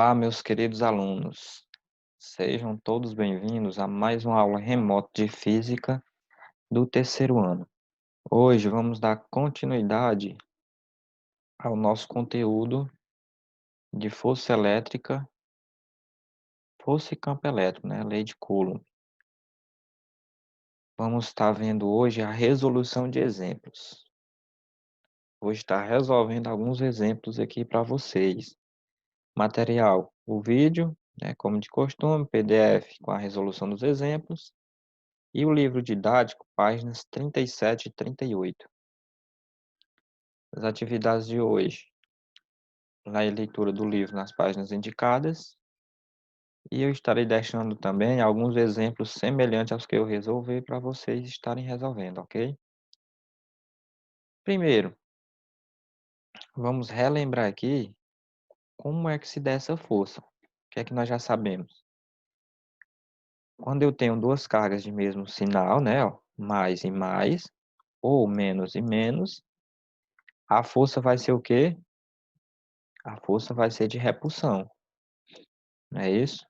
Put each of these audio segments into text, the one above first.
Olá, meus queridos alunos. Sejam todos bem-vindos a mais uma aula remota de física do terceiro ano. Hoje vamos dar continuidade ao nosso conteúdo de força elétrica, força e campo elétrico, né? Lei de Coulomb. Vamos estar vendo hoje a resolução de exemplos. Vou estar resolvendo alguns exemplos aqui para vocês. Material, o vídeo, né, como de costume, PDF com a resolução dos exemplos. E o livro didático, páginas 37 e 38. As atividades de hoje, a leitura do livro nas páginas indicadas, e eu estarei deixando também alguns exemplos semelhantes aos que eu resolvi para vocês estarem resolvendo, ok? Primeiro, vamos relembrar aqui como é que se dá essa força. O que é que nós já sabemos? Quando eu tenho duas cargas de mesmo sinal, né, ó, mais e mais, ou menos e menos, a força vai ser o quê? A força vai ser de repulsão, não é isso?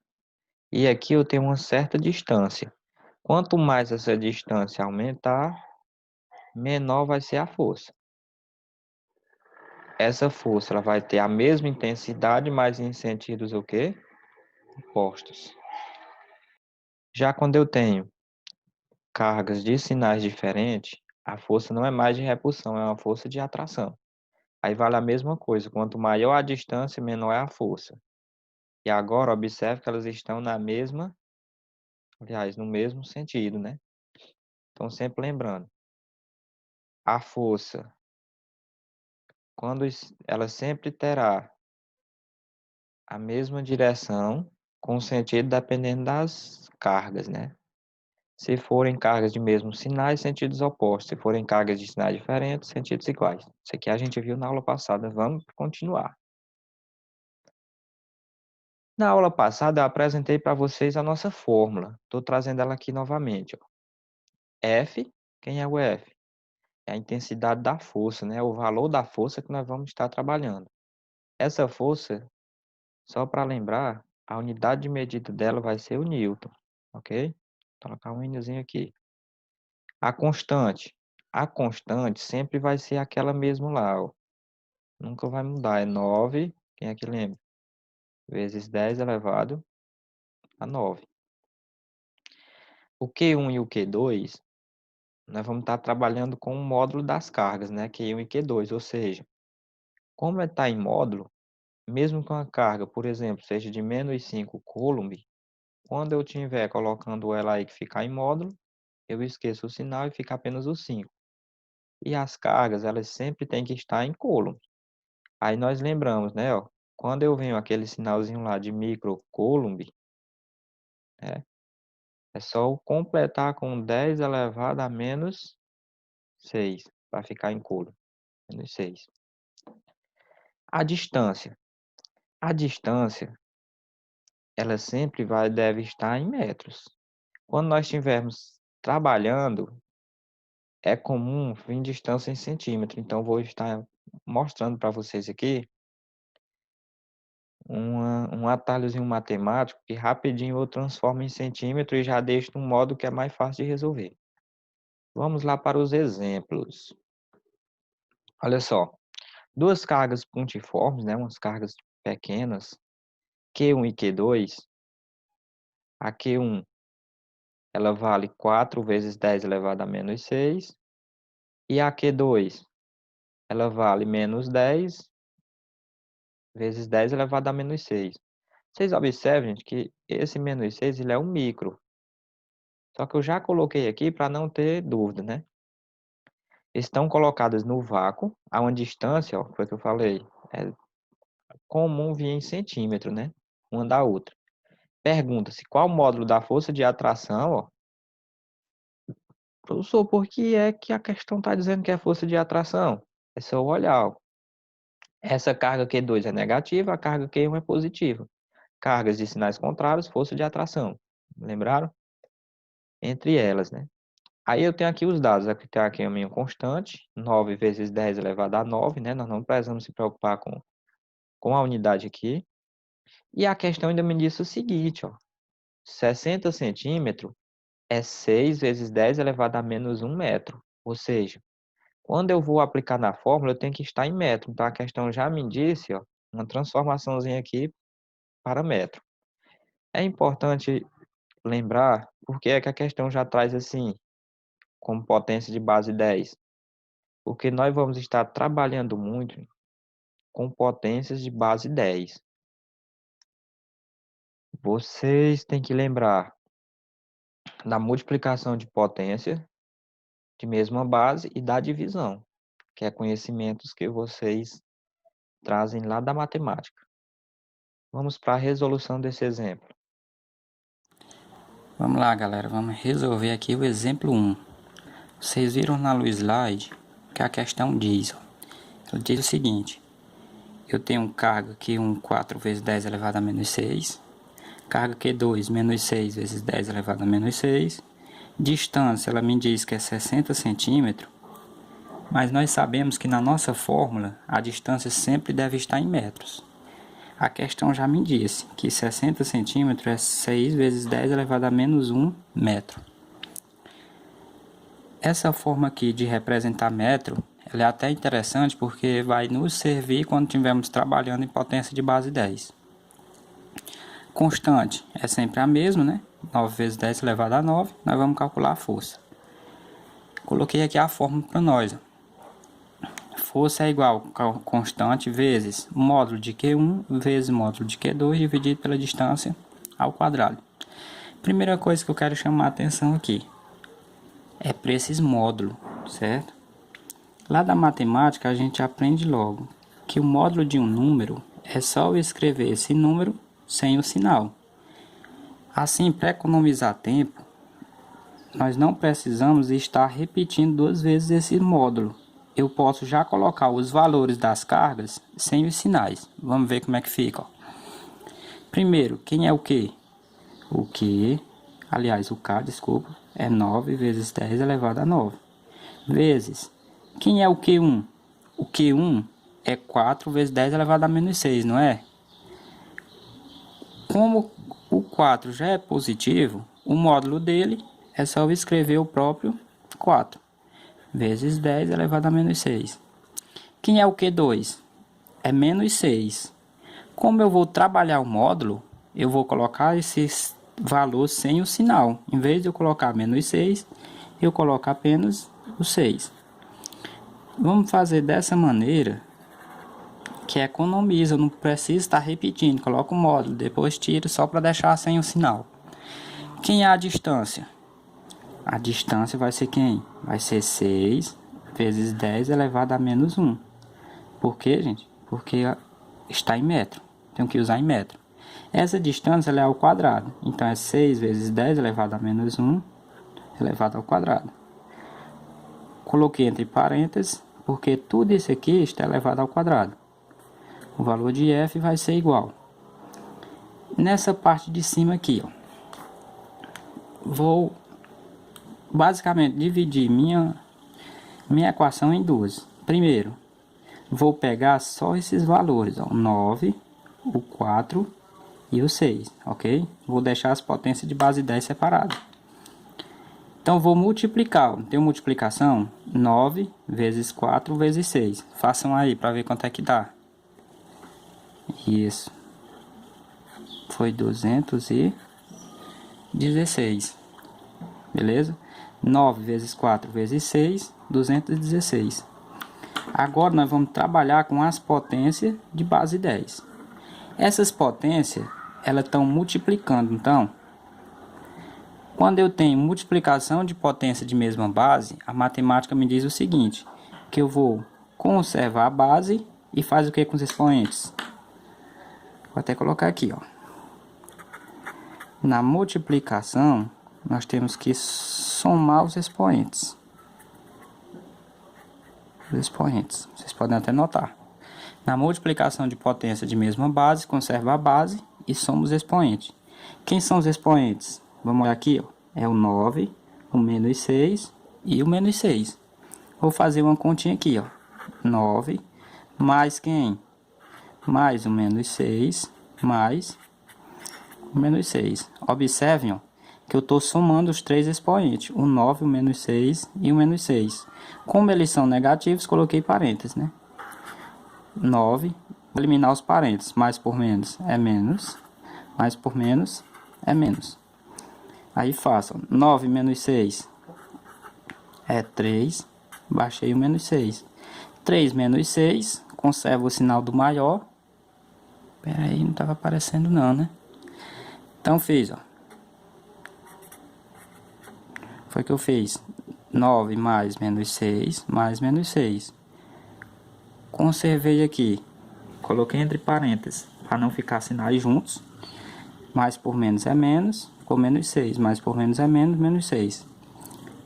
E aqui eu tenho uma certa distância. Quanto mais essa distância aumentar, menor vai ser a força. Essa força ela vai ter a mesma intensidade, mas em sentidos o quê? Opostos. Já quando eu tenho cargas de sinais diferentes, a força não é mais de repulsão, é uma força de atração. Aí vale a mesma coisa, quanto maior a distância, menor é a força. E agora observe que elas estão na mesma, aliás, no mesmo sentido, né? Então sempre lembrando, a força quando ela sempre terá a mesma direção com sentido dependendo das cargas, né? Se forem cargas de mesmos sinais, sentidos opostos. Se forem cargas de sinais diferentes, sentidos iguais. Isso aqui a gente viu na aula passada. Vamos continuar. Na aula passada, eu apresentei para vocês a nossa fórmula. Estou trazendo ela aqui novamente. Ó. F, quem é o F? É a intensidade da força, né? O valor da força que nós vamos estar trabalhando. Essa força, só para lembrar, a unidade de medida dela vai ser o Newton, ok? Vou colocar um Nzinho aqui. A constante. A constante sempre vai ser aquela mesma lá, ó. Nunca vai mudar. É 9, quem é que lembra? Vezes 10 elevado a 9. O Q1 e o Q2, nós vamos estar trabalhando com o módulo das cargas, né? Q1 e Q2, ou seja, como está em módulo, mesmo que uma carga, por exemplo, seja de menos 5 coulomb, quando eu estiver colocando ela aí que ficar em módulo, eu esqueço o sinal e fica apenas o 5. E as cargas, elas sempre têm que estar em coulomb. Aí nós lembramos, né, ó, quando eu venho aquele sinalzinho lá de microcoulomb, né, é só eu completar com 10 elevado a menos 6, para ficar em coulomb, menos 6. A distância. A distância, ela sempre deve estar em metros. Quando nós estivermos trabalhando, é comum vir distância em centímetro. Então, vou estar mostrando para vocês aqui um atalhozinho matemático que rapidinho eu transformo em centímetro e já deixo num modo que é mais fácil de resolver. Vamos lá para os exemplos. Olha só, duas cargas pontiformes, né, umas cargas pequenas, Q1 e Q2. A Q1 ela vale 4 vezes 10 elevado a menos 6. E a Q2 ela vale menos 10 vezes 10 elevado a menos 6. Vocês observem, gente, que esse menos 6 ele é um micro. Só que eu já coloquei aqui para não ter dúvida, né? Estão colocadas no vácuo, a uma distância, ó, foi o que eu falei, é comum vir em centímetro, né? Uma da outra. Pergunta-se qual o módulo da força de atração, ó. Professor, por que é que a questão está dizendo que é força de atração? É só olhar, ó. Essa carga Q2 é negativa, a carga Q1 é positiva. Cargas de sinais contrários, força de atração. Lembraram? Entre elas, né? Aí eu tenho aqui os dados. Aqui tem aqui a minha constante, 9 vezes 10 elevado a 9, né? Nós não precisamos se preocupar com a unidade aqui. E a questão ainda me disse o seguinte, ó, 60 centímetros é 6 vezes 10 elevado a menos 1 metro. Ou seja, quando eu vou aplicar na fórmula, eu tenho que estar em metro. Então a questão já me disse, ó, uma transformaçãozinha aqui para metro. É importante lembrar porque é que a questão já traz assim, como potência de base 10. Porque nós vamos estar trabalhando muito com potências de base 10. Vocês têm que lembrar da multiplicação de potência de mesma base e da divisão, que é conhecimentos que vocês trazem lá da matemática. Vamos para a resolução desse exemplo. Vamos lá, galera, vamos resolver aqui o exemplo 1. Vocês viram lá no slide que a questão diz, ó. Ela diz o seguinte: eu tenho carga aqui 4 vezes 10 elevado a menos 6, carga Q2 menos 6 vezes 10 elevado a menos 6, distância ela me diz que é 60 centímetros, mas nós sabemos que na nossa fórmula a distância sempre deve estar em metros. A questão já me disse que 60 centímetros é 6 vezes 10 elevado a menos 1 metro. Essa forma aqui de representar metro, ela é até interessante porque vai nos servir quando estivermos trabalhando em potência de base 10. Constante é sempre a mesma, né? 9 vezes 10 elevado a 9, nós vamos calcular a força. Coloquei aqui a fórmula para nós. Força é igual a constante vezes módulo de Q1 vezes módulo de Q2 dividido pela distância ao quadrado. Primeira coisa que eu quero chamar a atenção aqui é para esses módulos, certo? Lá da matemática a gente aprende logo que o módulo de um número é só eu escrever esse número sem o sinal. Assim, para economizar tempo, nós não precisamos estar repetindo duas vezes esse módulo. Eu posso já colocar os valores das cargas sem os sinais. Vamos ver como é que fica, ó. Primeiro, quem é o Q? O Q, aliás, o K, desculpa, é 9 vezes 10 elevado a 9. Vezes, quem é o Q1? O Q1 é 4 vezes 10 elevado a menos 6, não é? Como o 4 já é positivo, o módulo dele é só eu escrever o próprio 4. Vezes 10 elevado a menos 6. Quem é o Q2? É menos 6. Como eu vou trabalhar o módulo, eu vou colocar esses valores sem o sinal. Em vez de eu colocar menos 6, eu coloco apenas o 6. Vamos fazer dessa maneira, que economiza, não precisa estar repetindo. Coloca o módulo, depois tira só para deixar sem o sinal. Quem é a distância? A distância vai ser quem? Vai ser 6 vezes 10 elevado a menos 1. Por quê, gente? Porque está em metro. Tenho que usar em metro. Essa distância ela é ao quadrado. Então é 6 vezes 10 elevado a menos 1 elevado ao quadrado. Coloquei entre parênteses, porque tudo isso aqui está elevado ao quadrado. O valor de F vai ser igual. Nessa parte de cima aqui, ó, vou basicamente dividir minha equação em duas. Primeiro, vou pegar só esses valores, ó, 9, o 4 e o 6, ok? Vou deixar as potências de base 10 separadas. Então, vou multiplicar, ó, tem multiplicação? 9 vezes 4 vezes 6. Façam aí para ver quanto é que dá. Isso. Foi 216. Beleza? 9 vezes 4 vezes 6, 216. Agora nós vamos trabalhar com as potências de base 10. Essas potências, elas estão multiplicando, então. Quando eu tenho multiplicação de potência de mesma base, a matemática me diz o seguinte, que eu vou conservar a base e faz o que com os expoentes? Vou até colocar aqui, ó. Na multiplicação, nós temos que somar os expoentes. Vocês podem até notar. Na multiplicação de potência de mesma base, conserva a base e soma os expoentes. Quem são os expoentes? Vamos olhar aqui, ó. É o 9, o menos 6 e o menos 6. Vou fazer uma continha aqui, ó. 9 mais quem? Mais o menos 6 mais o menos 6. Observem, ó, que eu estou somando os três expoentes, o 9, o menos 6 e o menos 6. Como eles são negativos, coloquei parênteses, né? 9, vou eliminar os parênteses, mais por menos é menos, mais por menos é menos. Aí façam, 9 menos 6 é 3, baixei o menos 6. 3 menos 6, conservo o sinal do maior. Pera aí, não estava aparecendo não, né? Então fiz, ó. Foi o que eu fiz. 9 mais menos 6, mais menos 6. Conservei aqui. Coloquei entre parênteses, para não ficar sinais juntos. Mais por menos é menos, ficou menos 6. Mais por menos é menos, menos 6.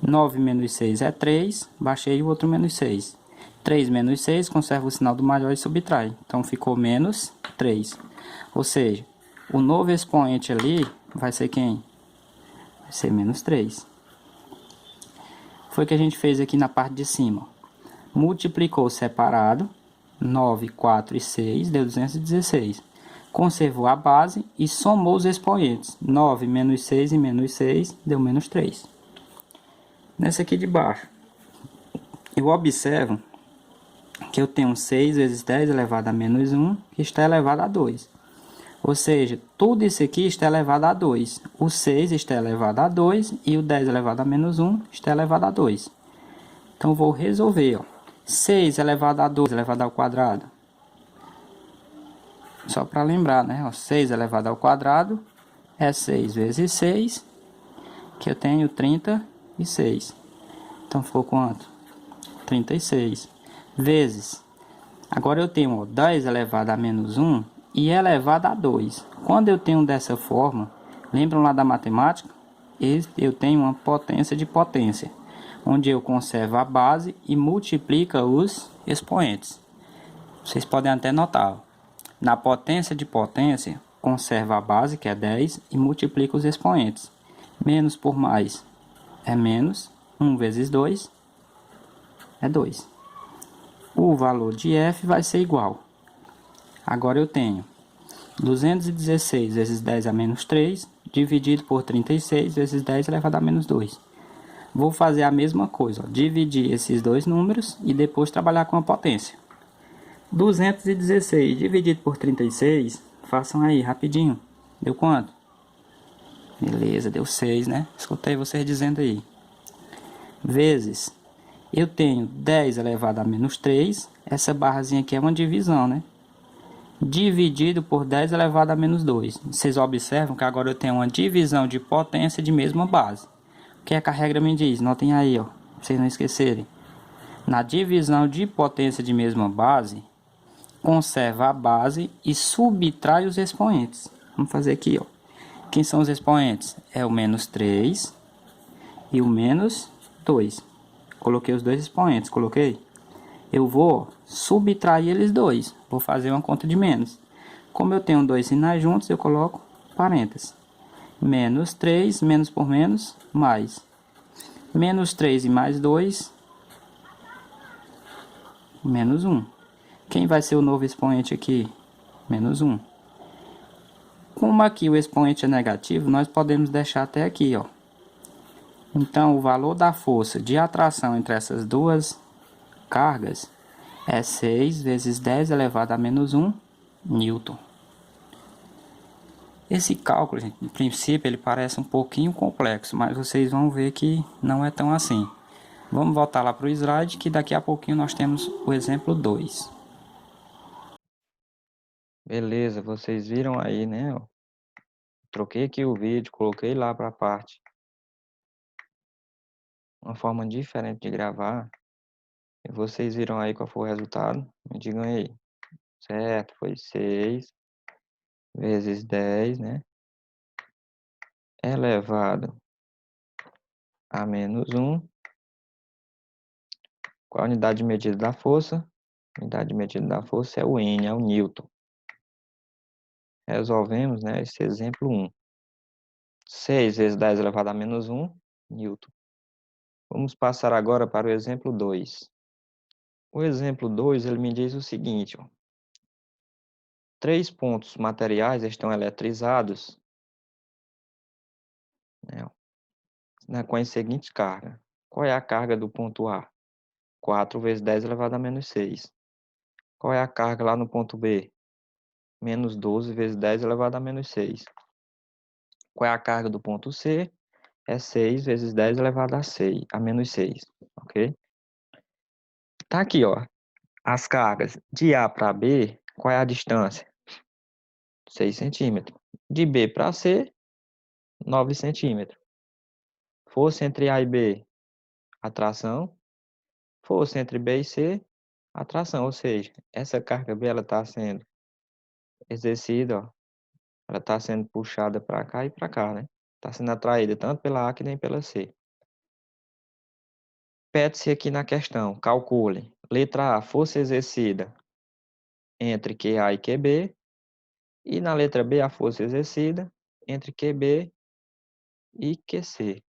9 menos 6 é 3, baixei o outro menos 6. 3 menos 6, conserva o sinal do maior e subtrai. Então ficou menos 3. Ou seja, o novo expoente ali vai ser quem? Vai ser menos 3. Foi o que a gente fez aqui na parte de cima. Multiplicou separado, 9, 4 e 6, deu 216. Conservou a base e somou os expoentes. 9 menos 6 e menos 6 deu menos 3. Nessa aqui de baixo, eu observo que eu tenho 6 vezes 10 elevado a menos 1, que está elevado a 2. Ou seja, tudo isso aqui está elevado a 2. O 6 está elevado a 2 e o 10 elevado a menos 1 está elevado a 2. Então, vou resolver. Ó. 6 elevado a 2 elevado ao quadrado. Só para lembrar, né? Ó, 6 elevado ao quadrado é 6 vezes 6, que eu tenho 36. Então, ficou quanto? 36. Vezes. Agora eu tenho ó, 10 elevado a menos 1 e elevado a 2. Quando eu tenho dessa forma, lembram lá da matemática? Eu tenho uma potência de potência, onde eu conservo a base e multiplica os expoentes. Vocês podem até notar. Ó. Na potência de potência, conserva a base, que é 10, e multiplica os expoentes. Menos por mais é menos. 1 vezes 2 é 2. O valor de f vai ser igual. Agora eu tenho 216 vezes 10 a menos 3, dividido por 36 vezes 10 elevado a menos 2. Vou fazer a mesma coisa, ó, dividir esses dois números e depois trabalhar com a potência. 216 dividido por 36, façam aí rapidinho. Deu quanto? Beleza, deu 6, né? Escutei vocês dizendo aí. Vezes, eu tenho 10 elevado a menos 3, essa barrazinha aqui é uma divisão, né? Dividido por 10 elevado a menos 2. Vocês observam que agora eu tenho uma divisão de potência de mesma base. O que é que a regra me diz? Notem aí, ó, pra vocês não esquecerem. Na divisão de potência de mesma base, conserva a base e subtrai os expoentes. Vamos fazer aqui, ó. Quem são os expoentes? É o menos 3 e o menos 2. Coloquei os dois expoentes, coloquei? Eu vou subtrair eles dois. Vou fazer uma conta de menos. Como eu tenho dois sinais juntos, eu coloco parênteses. Menos 3, menos por menos, mais. Menos 3 e mais 2, menos 1. Quem vai ser o novo expoente aqui? Menos 1. Como aqui o expoente é negativo, nós podemos deixar até aqui, ó. Então, o valor da força de atração entre essas duas cargas é 6 vezes 10 elevado a menos 1 Newton. Esse cálculo, gente, em princípio, ele parece um pouquinho complexo, mas vocês vão ver que não é tão assim. Vamos voltar lá para o slide, que daqui a pouquinho nós temos o exemplo 2. Beleza, vocês viram aí, né? Ó. Troquei aqui o vídeo, coloquei lá para a parte. Uma forma diferente de gravar. E vocês viram aí qual foi o resultado? Me digam aí. Certo, foi 6 vezes 10, né? Elevado a menos 1. Qual a unidade de medida da força? A unidade de medida da força é o N, é o Newton. Resolvemos, né, esse exemplo 1. 6 vezes 10 elevado a menos 1, Newton. Vamos passar agora para o exemplo 2. O exemplo 2, ele me diz o seguinte, ó. 3 pontos materiais estão eletrizados, né, com as seguintes cargas. Qual é a carga do ponto A? 4 vezes 10 elevado a menos 6. Qual é a carga lá no ponto B? Menos 12 vezes 10 elevado a menos 6. Qual é a carga do ponto C? É 6 vezes 10 elevado a menos 6, ok? Tá aqui, ó, as cargas de A para B, qual é a distância? 6 centímetros. De B para C, 9 centímetros. Força entre A e B, atração. Força entre B e C, atração. Ou seja, essa carga B está sendo exercida, ó, ela está sendo puxada para cá e para cá, né? Está sendo atraída tanto pela A que nem pela C. Pede-se aqui na questão, calcule. Letra A, força exercida entre QA e QB. E na letra B, a força exercida entre QB e QC.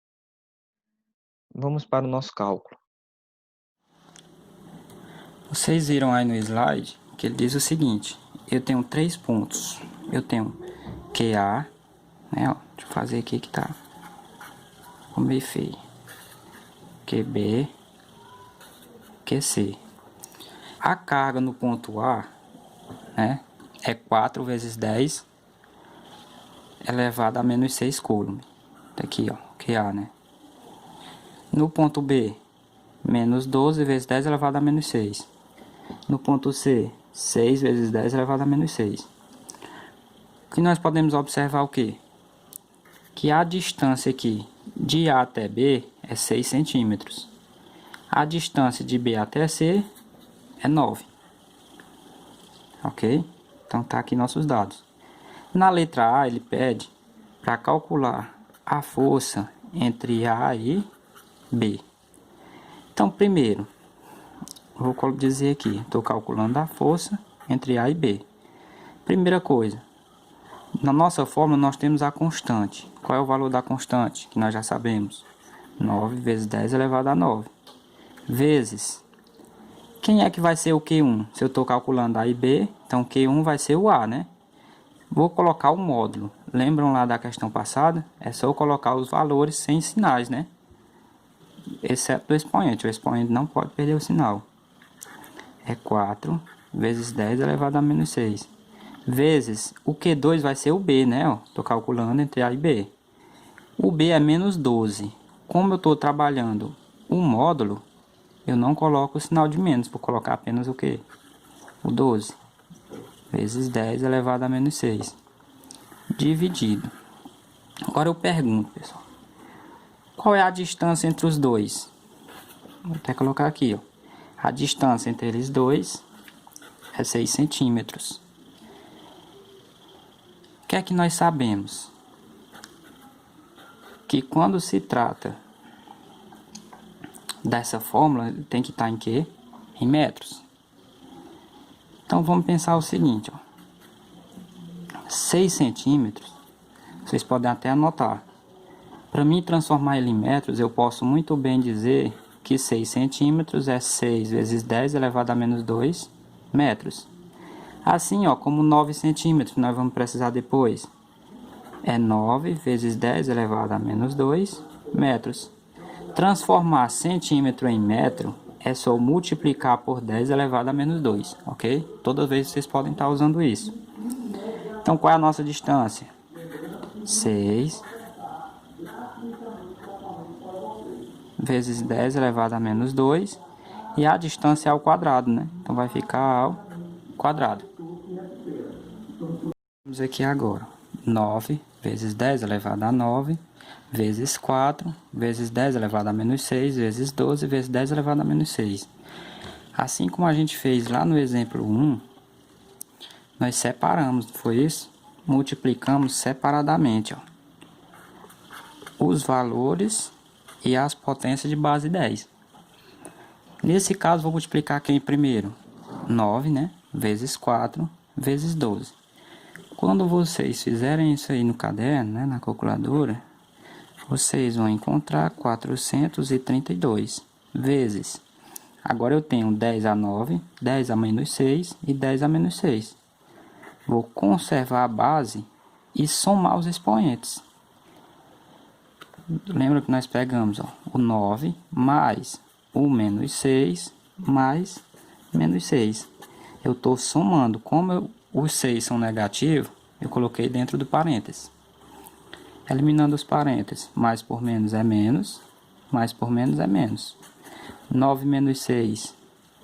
Vamos para o nosso cálculo. Vocês viram aí no slide que ele diz o seguinte: eu tenho 3 pontos. Eu tenho QA, né? Ó, deixa eu fazer aqui que tá meio feio. QB, QC. A carga no ponto A, né, é 4 vezes 10 elevado a menos 6 coulomb. Tá aqui, ó, QA, né? No ponto B, menos 12 vezes 10 elevado a menos 6. No ponto C, 6 vezes 10 elevado a menos 6. O que nós podemos observar o quê? Que a distância aqui de A até B é 6 centímetros. A distância de B até C é 9. Ok? Então tá aqui nossos dados. Na letra A ele pede para calcular a força entre A e B. Então primeiro, vou dizer aqui, estou calculando a força entre A e B. Primeira coisa, na nossa fórmula nós temos a constante. Qual é o valor da constante? Que nós já sabemos. 9 vezes 10 elevado a 9. Vezes. Quem é que vai ser o Q1? Se eu estou calculando A e B, então Q1 vai ser o A, né? Vou colocar o módulo. Lembram lá da questão passada? É só eu colocar os valores sem sinais, né? Exceto o expoente. O expoente não pode perder o sinal. É 4 vezes 10 elevado a menos 6. Vezes o Q2 vai ser o B, né? Estou calculando entre A e B. O B é menos 12. Como eu estou trabalhando o módulo, eu não coloco o sinal de menos, vou colocar apenas o quê? O 12. Vezes 10 elevado a menos 6. Dividido. Agora eu pergunto, pessoal. Qual é a distância entre os dois? Vou até colocar aqui, ó. A distância entre eles dois é 6 centímetros. O que é que nós sabemos? Que quando se trata dessa fórmula, tem que estar em quê? Em metros. Então vamos pensar o seguinte, ó. 6 centímetros, vocês podem até anotar. Para mim transformar ele em metros, eu posso muito bem dizer que 6 centímetros é 6 vezes 10 elevado a menos 2 metros. Assim, ó, como 9 centímetros nós vamos precisar depois. É 9 vezes 10 elevado a menos 2 metros. Transformar centímetro em metro é só multiplicar por 10 elevado a menos 2, ok? Toda vez vocês podem estar usando isso. Então, qual é a nossa distância? 6 vezes 10 elevado a menos 2. E a distância é ao quadrado, né? Então, vai ficar ao quadrado. Vamos aqui agora. 9 vezes 10 elevado a 9, vezes 4, vezes 10 elevado a menos 6, vezes 12, vezes 10 elevado a menos 6. Assim como a gente fez lá no exemplo 1, nós separamos, foi isso? Multiplicamos separadamente, ó, os valores e as potências de base 10. Nesse caso, vou multiplicar quem primeiro? 9, né? Vezes 4, vezes 12. Quando vocês fizerem isso aí no caderno, né, na calculadora, vocês vão encontrar 432 vezes. Agora eu tenho 10 a 9, 10 a menos 6 e 10 a menos 6. Vou conservar a base e somar os expoentes. Lembra que nós pegamos o 9 mais o menos 6 mais menos 6. Eu estou somando. Como os 6 são negativos, eu coloquei dentro do parênteses. Eliminando os parênteses, mais por menos é menos, mais por menos é menos. 9 menos 6,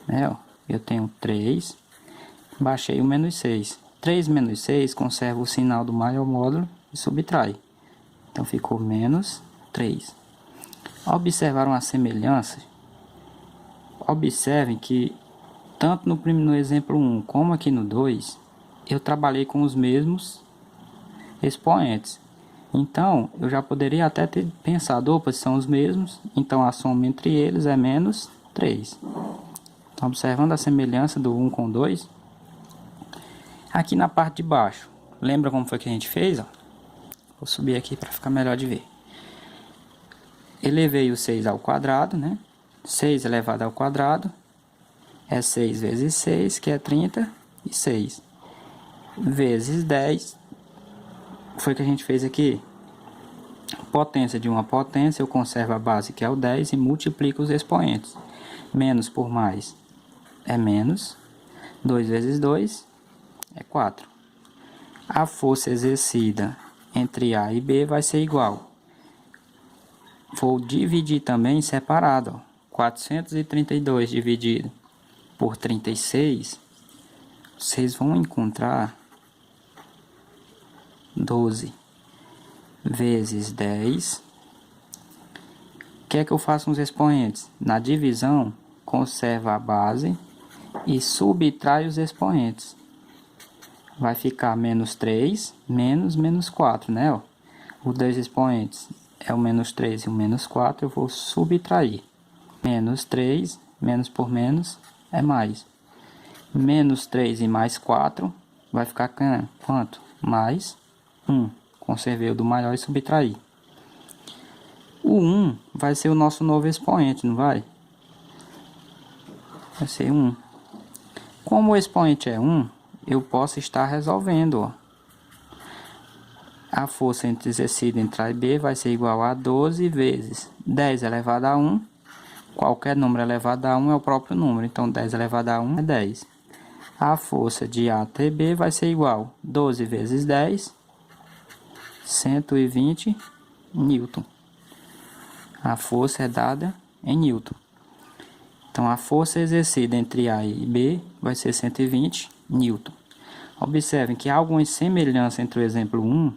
né, eu tenho 3, baixei o menos 6. 3 menos 6, conserva o sinal do maior módulo e subtrai. Então ficou menos 3. Observaram a semelhança? Observem que tanto no exemplo 1 como aqui no 2, eu trabalhei com os mesmos expoentes. Então, eu já poderia até ter pensado, opa, são os mesmos, então a soma entre eles é menos 3. Então, observando a semelhança do 1 com 2, aqui na parte de baixo, lembra como foi que a gente fez? Vou subir aqui para ficar melhor de ver. Elevei o 6 ao quadrado, né? 6 elevado ao quadrado é 6 vezes 6, que é 36. Vezes 10. Foi o que a gente fez aqui. Potência de uma potência, eu conservo a base, que é o 10, e multiplico os expoentes. Menos por mais é menos. 2 vezes 2 é 4. A força exercida entre A e B vai ser igual. Vou dividir também separado. 432 dividido por 36, vocês vão encontrar 12 vezes 10. O que é que eu faço nos expoentes? Na divisão, conserva a base e subtrai os expoentes. Vai ficar menos 3, menos 4, né? Os dois expoentes é o menos 3 e o menos 4, eu vou subtrair. Menos 3, menos por menos é mais. Menos 3 e mais 4 vai ficar quanto? Mais 1. Conservei o do maior e subtraí. O 1 vai ser o nosso novo expoente, não vai? Vai ser 1. Como o expoente é 1, eu posso estar resolvendo. A força exercida entre A e B vai ser igual a 12 vezes 10 elevado a 1. Qualquer número elevado a 1 é o próprio número, então 10 elevado a 1 é 10. A força de A até B vai ser igual a 12 vezes 10, 120 Newton. A força é dada em Newton. Então, a força exercida entre A e B vai ser 120 Newton. Observem que há algumas semelhanças entre o exemplo 1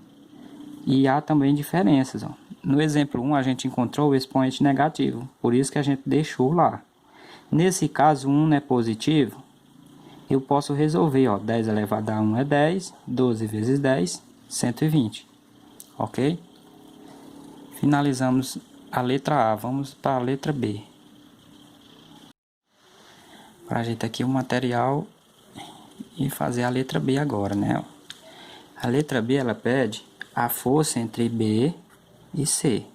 e há também diferenças. No exemplo 1, a gente encontrou o expoente negativo, por isso que a gente deixou lá. Nesse caso, 1 não é positivo, eu posso resolver. 10 elevado a 1 é 10, 12 vezes 10, 120. Ok? Finalizamos a letra A, vamos para a letra B. Para ajeitar aqui o material e fazer a letra B agora, né? A letra B, ela pede a força entre B e C.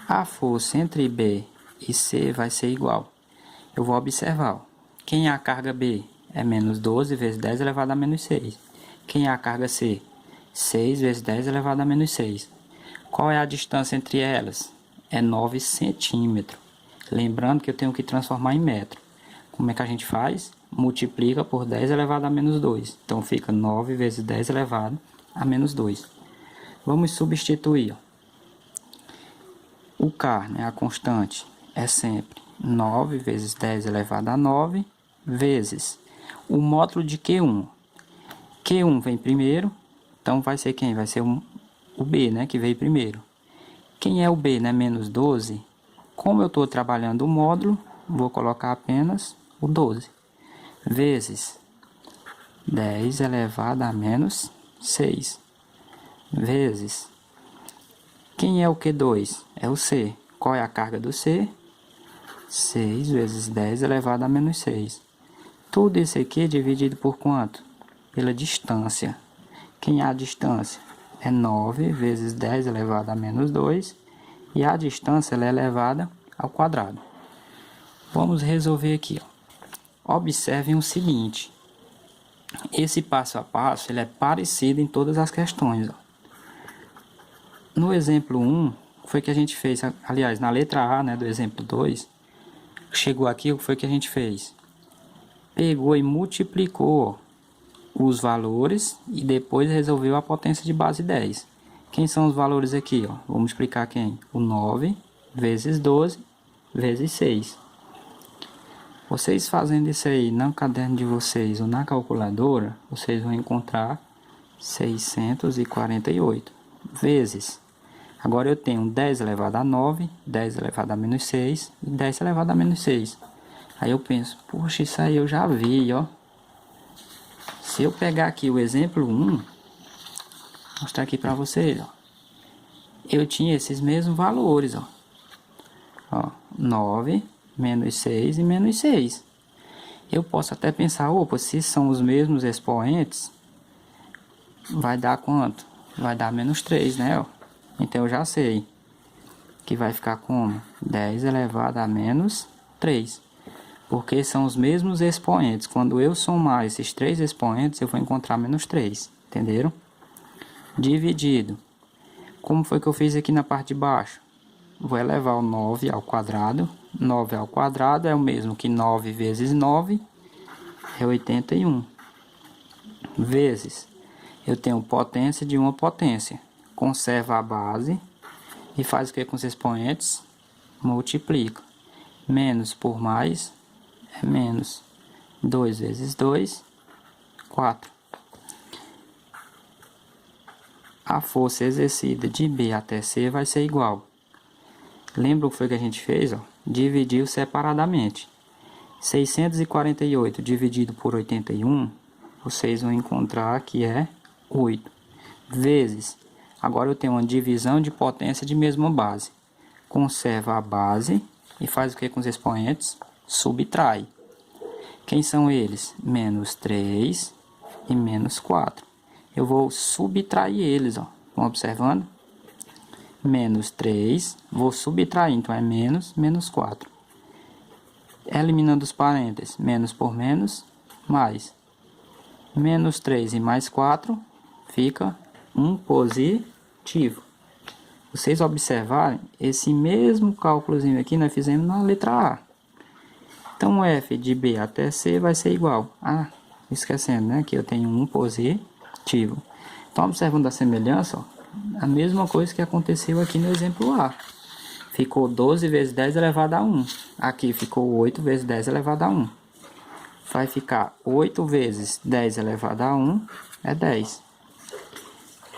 A força entre B e C vai ser igual. Eu vou observar. Quem é a carga B? É menos 12 vezes 10 elevado a menos 6. Quem é a carga C? 6 vezes 10 elevado a menos 6. Qual é a distância entre elas? É 9 centímetros. Lembrando que eu tenho que transformar em metro. Como é que a gente faz? Multiplica por 10 elevado a menos 2. Então fica 9 vezes 10 elevado a menos 2. Vamos substituir. O K, né, a constante, é sempre 9 vezes 10 elevado a 9 vezes o módulo de Q1. Q1 vem primeiro, então vai ser quem? Vai ser o B, né, que veio primeiro. Quem é o B, né, menos 12? Como eu estou trabalhando o módulo, vou colocar apenas o 12. Vezes 10 elevado a menos 6. Vezes. Quem é o Q2? É o C. Qual é a carga do C? 6 vezes 10 elevado a menos 6. Tudo isso aqui é dividido por quanto? Pela distância. Quem é a distância? É 9 vezes 10 elevado a menos 2. E a distância ela é elevada ao quadrado. Vamos resolver aqui. Observem o seguinte. Esse passo a passo ele é parecido em todas as questões. Ó. No exemplo 1, foi que a gente fez, aliás, na letra A, né, do exemplo 2, chegou aqui, o que foi que a gente fez? Pegou e multiplicou os valores e depois resolveu a potência de base 10. Quem são os valores aqui? Ó? Vamos explicar quem? O 9 vezes 12 vezes 6. Vocês fazendo isso aí no caderno de vocês ou na calculadora, vocês vão encontrar 648 vezes. Agora eu tenho 10 elevado a 9, 10 elevado a menos 6 e 10 elevado a menos 6. Aí eu penso, poxa, isso aí eu já vi, ó. Se eu pegar aqui o exemplo 1, mostrar aqui para vocês, ó. Eu tinha esses mesmos valores, ó. 9, menos 6 e menos 6. Eu posso até pensar, opa, se são os mesmos expoentes, vai dar quanto? Vai dar menos 3, né? Ó. Então eu já sei que vai ficar como? 10 elevado a menos 3. Porque são os mesmos expoentes. Quando eu somar esses três expoentes, eu vou encontrar menos 3. Entenderam? Dividido. Como foi que eu fiz aqui na parte de baixo? Vou elevar o 9 ao quadrado. 9 ao quadrado é o mesmo que 9 vezes 9, é 81. Vezes, eu tenho potência de uma potência. Conserva a base e faz o que com os expoentes? Multiplica. Menos por mais é menos. 2 vezes 2, 4. A força exercida de B até C vai ser igual. Lembra o que foi que a gente fez? Ó? Dividiu separadamente. 648 dividido por 81, vocês vão encontrar que é 8. Vezes, agora eu tenho uma divisão de potência de mesma base. Conserva a base e faz o que com os expoentes? Subtrai. Quem são eles? Menos 3 e menos 4. Eu vou subtrair eles, ó. Vão observando? Menos 3, vou subtrair, então é menos, menos 4. Eliminando os parênteses, menos por menos, mais. Menos 3 e mais 4, fica 1 positivo. Vocês observarem, esse mesmo cálculozinho aqui nós fizemos na letra A. Então, f de B até C vai ser igual a, esquecendo, né, que eu tenho 1 positivo. Então, observando a semelhança, ó, a mesma coisa que aconteceu aqui no exemplo A. Ficou 12 vezes 10 elevado a 1. Aqui ficou 8 vezes 10 elevado a 1. Vai ficar 8 vezes 10 elevado a 1 é 10.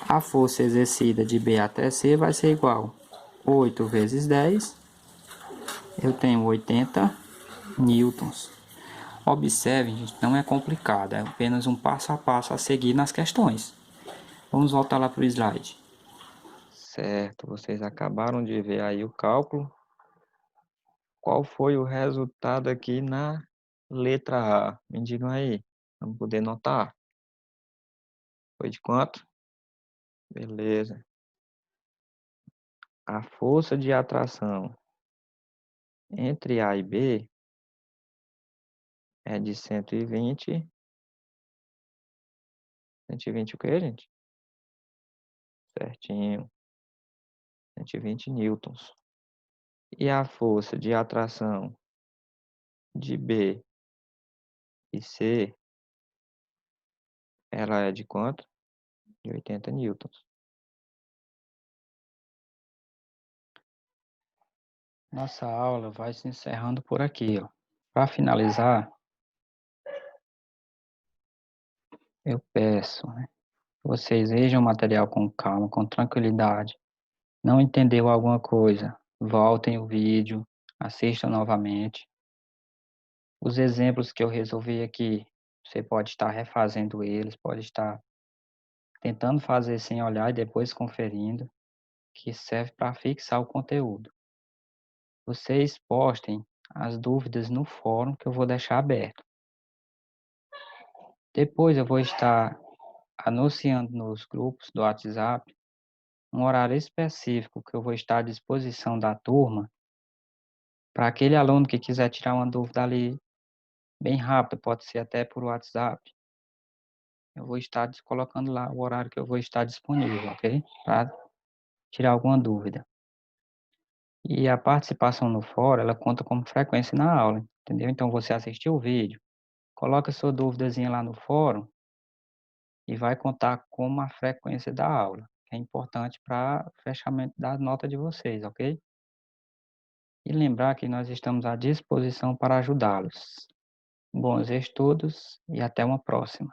A força exercida de B até C vai ser igual a 8 vezes 10. Eu tenho 80 newtons. Observe, gente, não é complicado, é apenas um passo a passo a seguir nas questões. Vamos voltar lá para o slide. Certo, vocês acabaram de ver aí o cálculo. Qual foi o resultado aqui na letra A? Me digam aí, vamos poder notar. Foi de quanto? Beleza. A força de atração entre A e B é de 120. 120 o quê, gente? Certinho. 120 newtons. E a força de atração de B e C, ela é de quanto? De 80 newtons. Nossa aula vai se encerrando por aqui, ó. Para finalizar, eu peço, né, que vocês vejam o material com calma, com tranquilidade. Não entendeu alguma coisa? Voltem o vídeo, assistam novamente. Os exemplos que eu resolvi aqui, você pode estar refazendo eles, pode estar tentando fazer sem olhar e depois conferindo, que serve para fixar o conteúdo. Vocês postem as dúvidas no fórum que eu vou deixar aberto. Depois eu vou estar anunciando nos grupos do WhatsApp um horário específico que eu vou estar à disposição da turma para aquele aluno que quiser tirar uma dúvida ali bem rápido, pode ser até por WhatsApp. eu vou estar colocando lá o horário que eu vou estar disponível, ok? Para tirar alguma dúvida. E a participação no fórum, ela conta como frequência na aula, entendeu? Então, você assistiu o vídeo, coloca sua dúvidazinha lá no fórum e vai contar como a frequência da aula, que é importante para o fechamento da nota de vocês, ok? E lembrar que nós estamos à disposição para ajudá-los. Bons estudos e até uma próxima.